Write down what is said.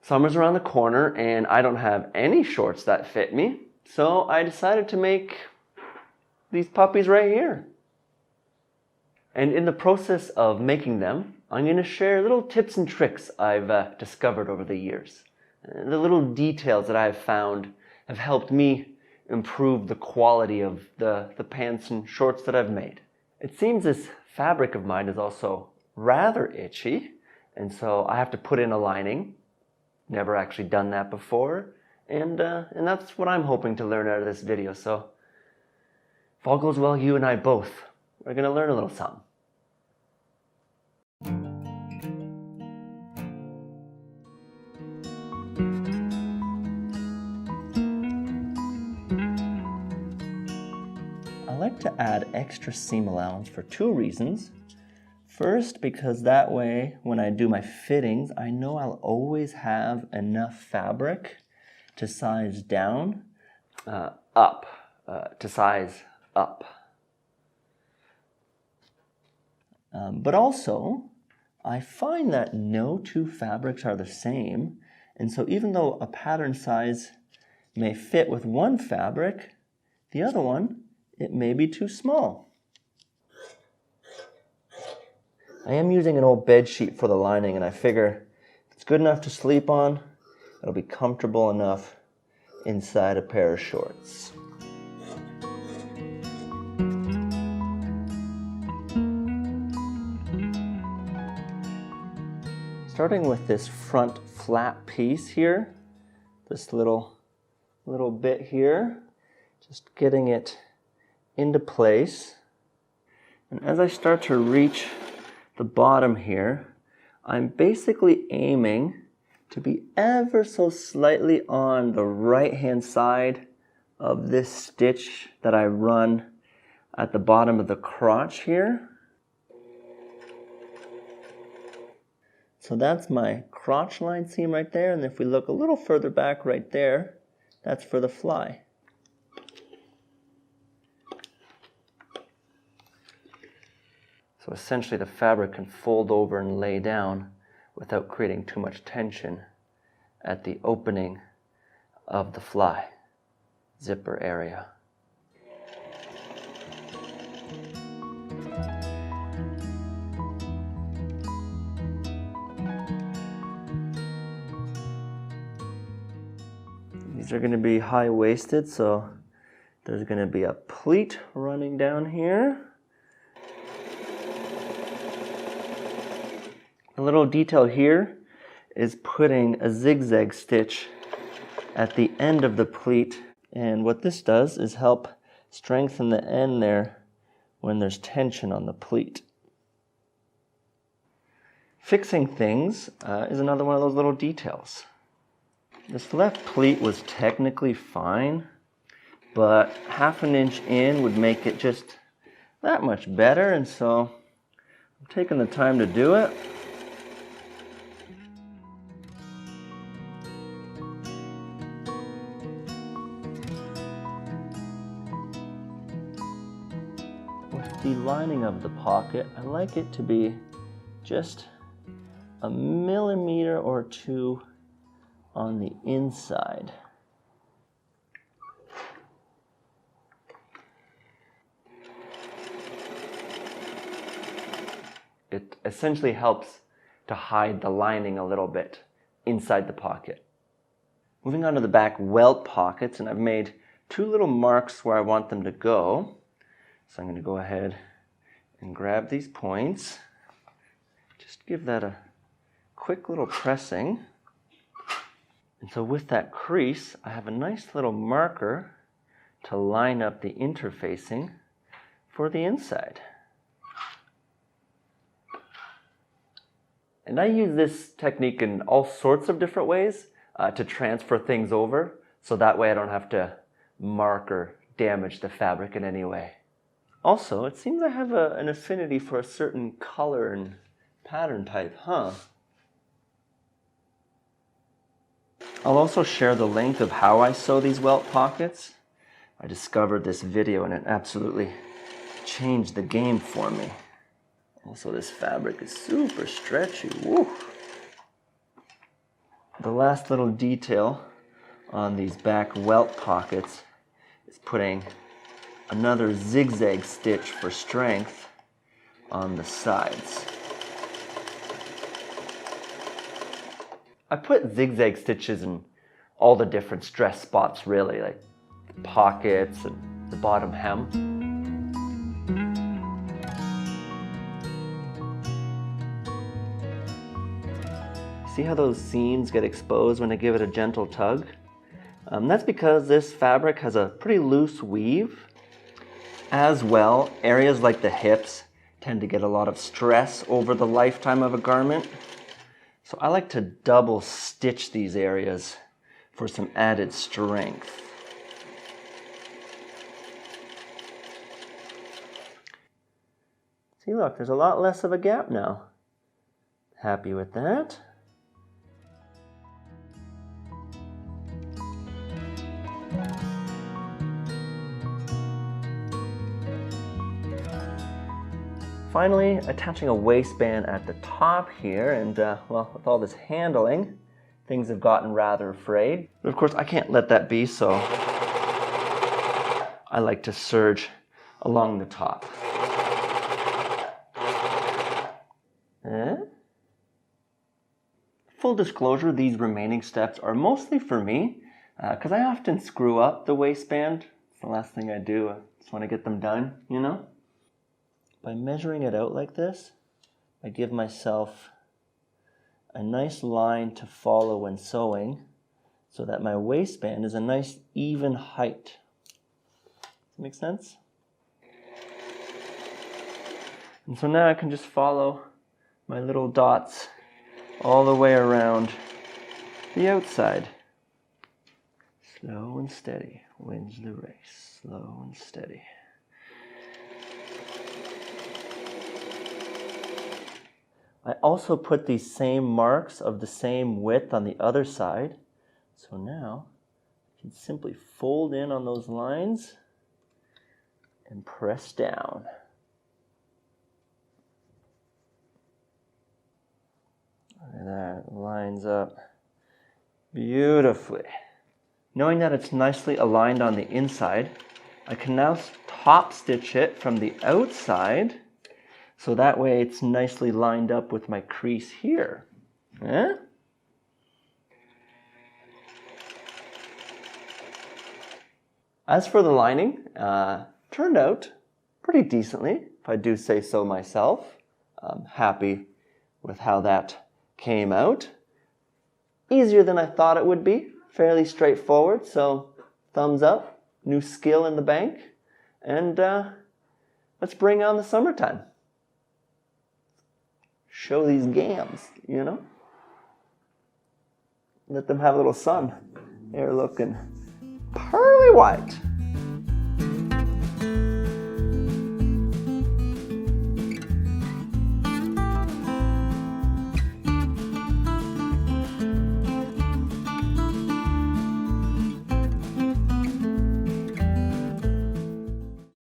Summer's around the corner and I don't have any shorts that fit me, so I decided to make these puppies right here. And in the process of making them, I'm going to share little tips and tricks I've discovered over the years. The little details that I've found have helped me improve the quality of the pants and shorts that I've made. It seems this fabric of mine is also rather itchy, and so I have to put in a lining. Never actually done that before, and that's what I'm hoping to learn out of this video. So if all goes well, you and I both are going to learn a little something. I like to add extra seam allowance for two reasons. First, because that way, when I do my fittings, I know I'll always have enough fabric to size down, to size up. But also, I find that no two fabrics are the same, and so even though a pattern size may fit with one fabric, the other one, it may be too small. I am using an old bed sheet for the lining, and I figure if it's good enough to sleep on, it'll be comfortable enough inside a pair of shorts. Starting with this front flat piece here, this little bit here, just getting it into place. And as I start to reach the bottom here, I'm basically aiming to be ever so slightly on the right-hand side of this stitch that I run at the bottom of the crotch here. So that's my crotch line seam right there, and if we look a little further back right there, that's for the fly. So essentially the fabric can fold over and lay down without creating too much tension at the opening of the fly zipper area. These are going to be high-waisted, so there's going to be a pleat running down here. A little detail here is putting a zigzag stitch at the end of the pleat, and what this does is help strengthen the end there when there's tension on the pleat. Fixing things is another one of those little details. This left pleat was technically fine, but ½ an inch in would make it just that much better, and so I'm taking the time to do it. With the lining of the pocket, I like it to be just a millimeter or two on the inside. It essentially helps to hide the lining a little bit inside the pocket. Moving on to the back welt pockets, and I've made two little marks where I want them to go. So I'm going to go ahead and grab these points. Just give that a quick little pressing. And so with that crease, I have a nice little marker to line up the interfacing for the inside. And I use this technique in all sorts of different ways to transfer things over, so that way I don't have to mark or damage the fabric in any way. Also, it seems I have an affinity for a certain color and pattern type, huh? I'll also share the length of how I sew these welt pockets. I discovered this video and it absolutely changed the game for me. Also, this fabric is super stretchy. Woo. The last little detail on these back welt pockets is putting another zigzag stitch for strength on the sides. I put zigzag stitches in all the different stress spots really, like the pockets and the bottom hem. See how those seams get exposed when I give it a gentle tug? That's because this fabric has a pretty loose weave. As well, areas like the hips tend to get a lot of stress over the lifetime of a garment. So I like to double stitch these areas for some added strength. See, look, there's a lot less of a gap now. Happy with that. Finally, attaching a waistband at the top here, and well, with all this handling, things have gotten rather frayed. But of course, I can't let that be, so I like to serge along the top. Full disclosure, these remaining steps are mostly for me, because I often screw up the waistband. It's the last thing I do. I just want to get them done, you know? By measuring it out like this, I give myself a nice line to follow when sewing so that my waistband is a nice even height. Does that make sense? And so now I can just follow my little dots all the way around the outside. Slow and steady wins the race. Slow and steady. I also put these same marks of the same width on the other side. So now I can simply fold in on those lines and press down. Look at that, it lines up beautifully. Knowing that it's nicely aligned on the inside, I can now top stitch it from the outside. So that way it's nicely lined up with my crease here. As for the lining, turned out pretty decently, if I do say so myself. I'm happy with how that came out. Easier than I thought it would be, fairly straightforward, so thumbs up, new skill in the bank, and let's bring on the summertime. Show these gams, you know? Let them have a little sun. They're looking pearly white.